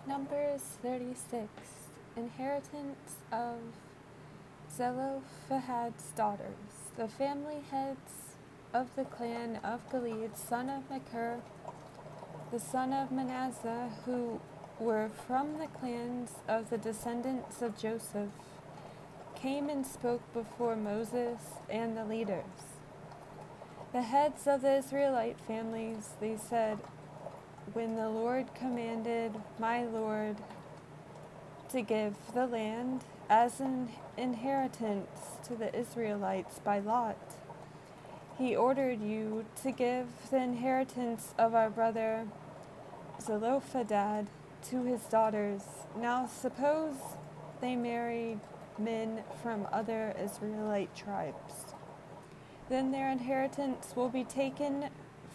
Numbers 36. Inheritance of Zelophehad's daughters. The family heads of the clan of Gilead, son of Machir, the son of Manasseh, who were from the clans of the descendants of Joseph, came and spoke before Moses and the leaders. The heads of the Israelite families, they said, when the Lord commanded my Lord to give the land as an inheritance to the Israelites by lot, he ordered you to give the inheritance of our brother Zelophehad to his daughters. Now suppose they married men from other Israelite tribes. Then their inheritance will be taken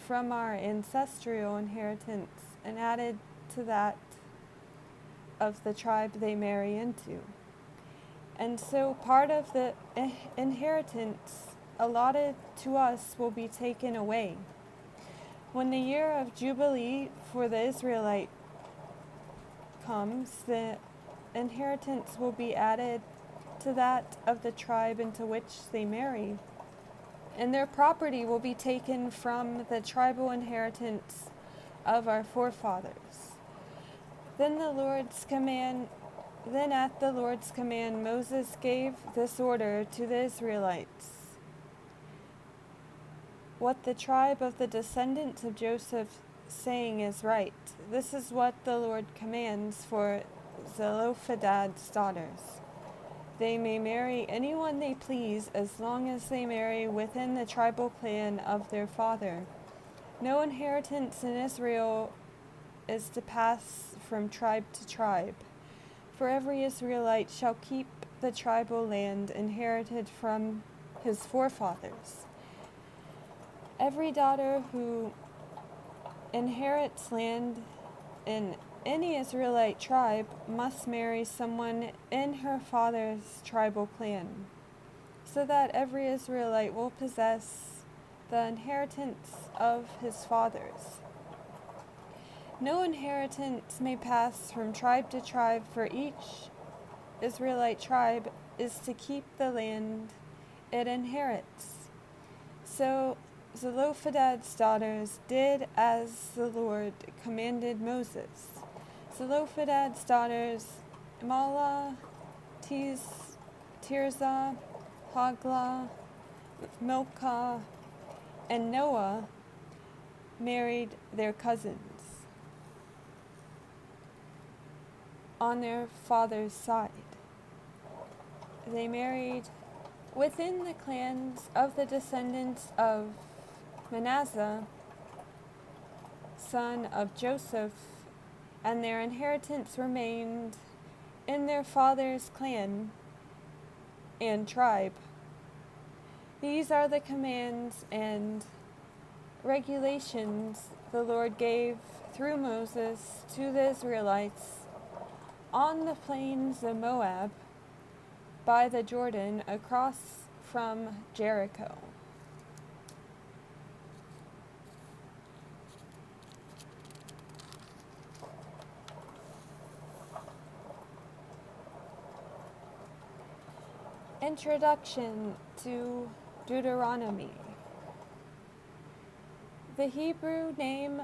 from our ancestral inheritance and added to that of the tribe they marry into. And so part of the inheritance allotted to us will be taken away. When the year of Jubilee for the Israelite comes, the inheritance will be added to that of the tribe into which they marry, and their property will be taken from the tribal inheritance of our forefathers. Then at the Lord's command, Moses gave this order to the Israelites. What the tribe of the descendants of Joseph saying is right. This is what the Lord commands for Zelophehad's daughters. They may marry anyone they please as long as they marry within the tribal clan of their father. No inheritance in Israel is to pass from tribe to tribe, for every Israelite shall keep the tribal land inherited from his forefathers. Every daughter who inherits land in any Israelite tribe must marry someone in her father's tribal clan, so that every Israelite will possess the inheritance of his fathers. No inheritance may pass from tribe to tribe, for each Israelite tribe is to keep the land it inherits. So Zelophehad's daughters did as the Lord commanded Moses. Zelophehad's daughters, Mahlah, Tirzah, Hoglah, Milcah, and Noah, married their cousins on their father's side. They married within the clans of the descendants of Manasseh, son of Joseph, and their inheritance remained in their father's clan and tribe. These are the commands and regulations the Lord gave through Moses to the Israelites on the plains of Moab by the Jordan across from Jericho. Introduction to Deuteronomy. The Hebrew name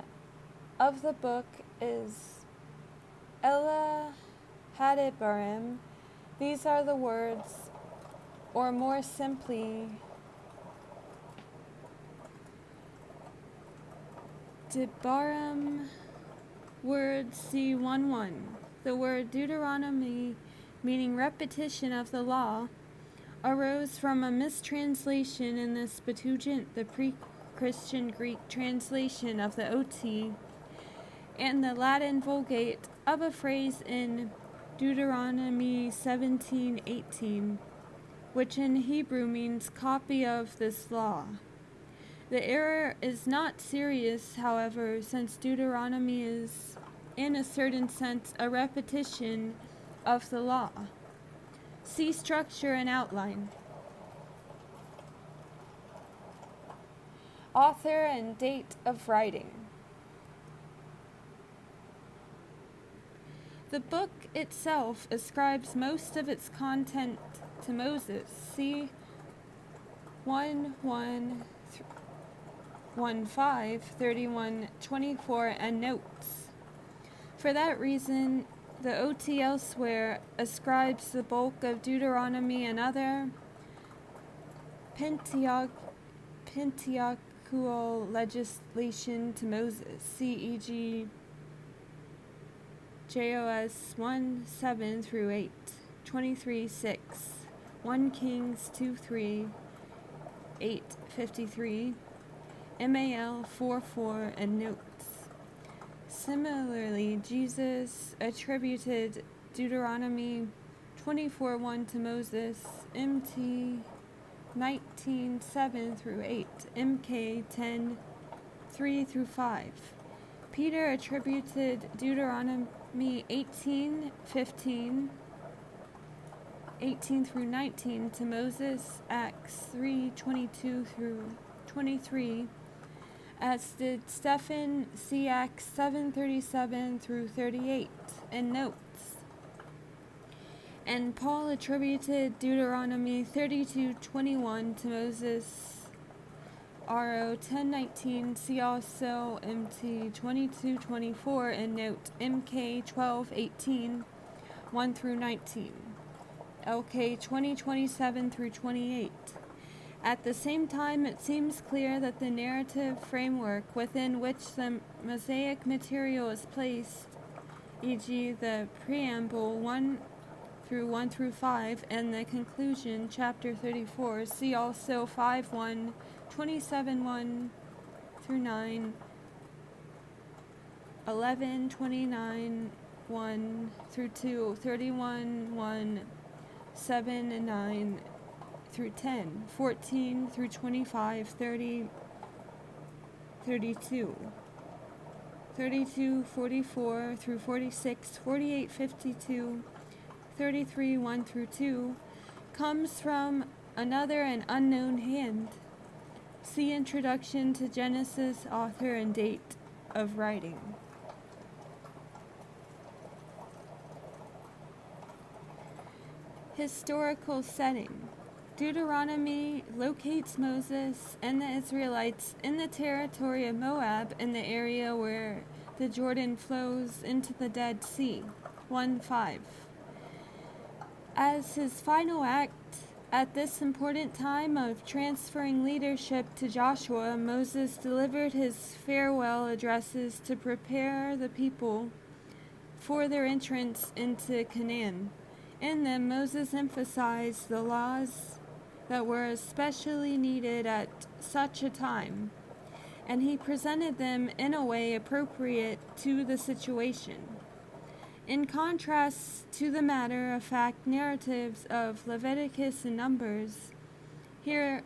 of the book is Hadibrim. These are the words, or more simply, Debarim, word C11. The word Deuteronomy, meaning repetition of the law, arose from a mistranslation in the Septuagint, the pre-Christian Greek translation of the OT, and the Latin Vulgate of a phrase in Deuteronomy 17:18, which in Hebrew means copy of this law. The error is not serious, however, since Deuteronomy is, in a certain sense, a repetition of the law. See structure and outline. Author and date of writing. The book itself ascribes most of its content to Moses. See 1:1-15, 31:24, and notes. For that reason, the OT elsewhere ascribes the bulk of Deuteronomy and other Pentateuchal legislation to Moses. See e.g. JOS 1:7-8, 23:6, 1 Kings 2:3, 8:53, MAL 4:4, and notes. Similarly, Jesus attributed Deuteronomy 24:1 to Moses, MT 19:7-8, MK 10:3-5. Peter attributed Deuteronomy 18:15, 18-19 to Moses, Acts 3:22-23, as did Stephen, see Acts 7:37-38, and notes. And Paul attributed Deuteronomy 32:21 to Moses, RO 10:19, see also MT 22:24, and note MK 12:18, 1-19, LK 20:27-28. At the same time, it seems clear that the narrative framework within which the Mosaic material is placed, e.g. the preamble 1-5, and the conclusion, chapter 34, see also 5:1, 27:1-9, 11:29:1-2, 31:1, 7-9 through 10, 14-25, 30, 32, 32:44-46, 48:52, 33, 1-2, comes from another and unknown hand. See Introduction to Genesis, author and date of writing. Historical setting. Deuteronomy locates Moses and the Israelites in the territory of Moab, in the area where the Jordan flows into the Dead Sea. 1:5. As his final act at this important time of transferring leadership to Joshua, Moses delivered his farewell addresses to prepare the people for their entrance into Canaan. In them, Moses emphasized the laws that were especially needed at such a time, and he presented them in a way appropriate to the situation. In contrast to the matter-of-fact narratives of Leviticus and Numbers, here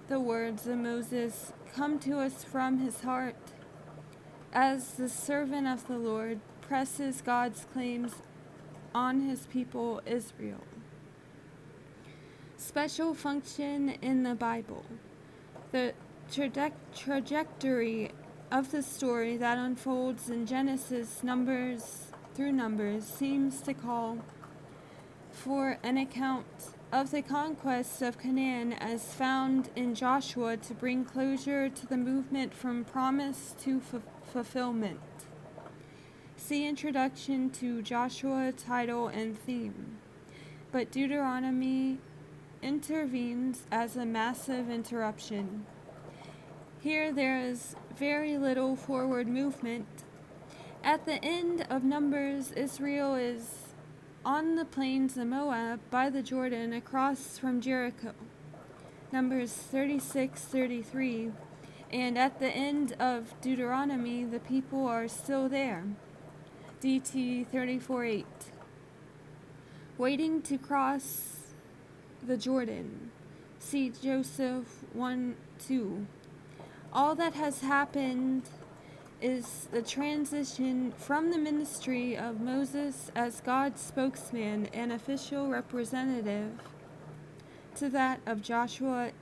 the words of Moses come to us from his heart as the servant of the Lord presses God's claims on his people Israel. Special function in the Bible. The trajectory of the story that unfolds in Genesis, Numbers through Numbers seems to call for an account of the conquest of Canaan as found in Joshua to bring closure to the movement from promise to fulfillment. See Introduction to Joshua, title and theme. But Deuteronomy intervenes as a massive interruption. Here there is very little forward movement. At the end of Numbers, Israel is on the plains of Moab by the Jordan across from Jericho. Numbers 36-33. And at the end of Deuteronomy, the people are still there. DT 34:8. Waiting to cross the Jordan. See Joseph 1:2. All that has happened is the transition from the ministry of Moses as God's spokesman and official representative to that of Joshua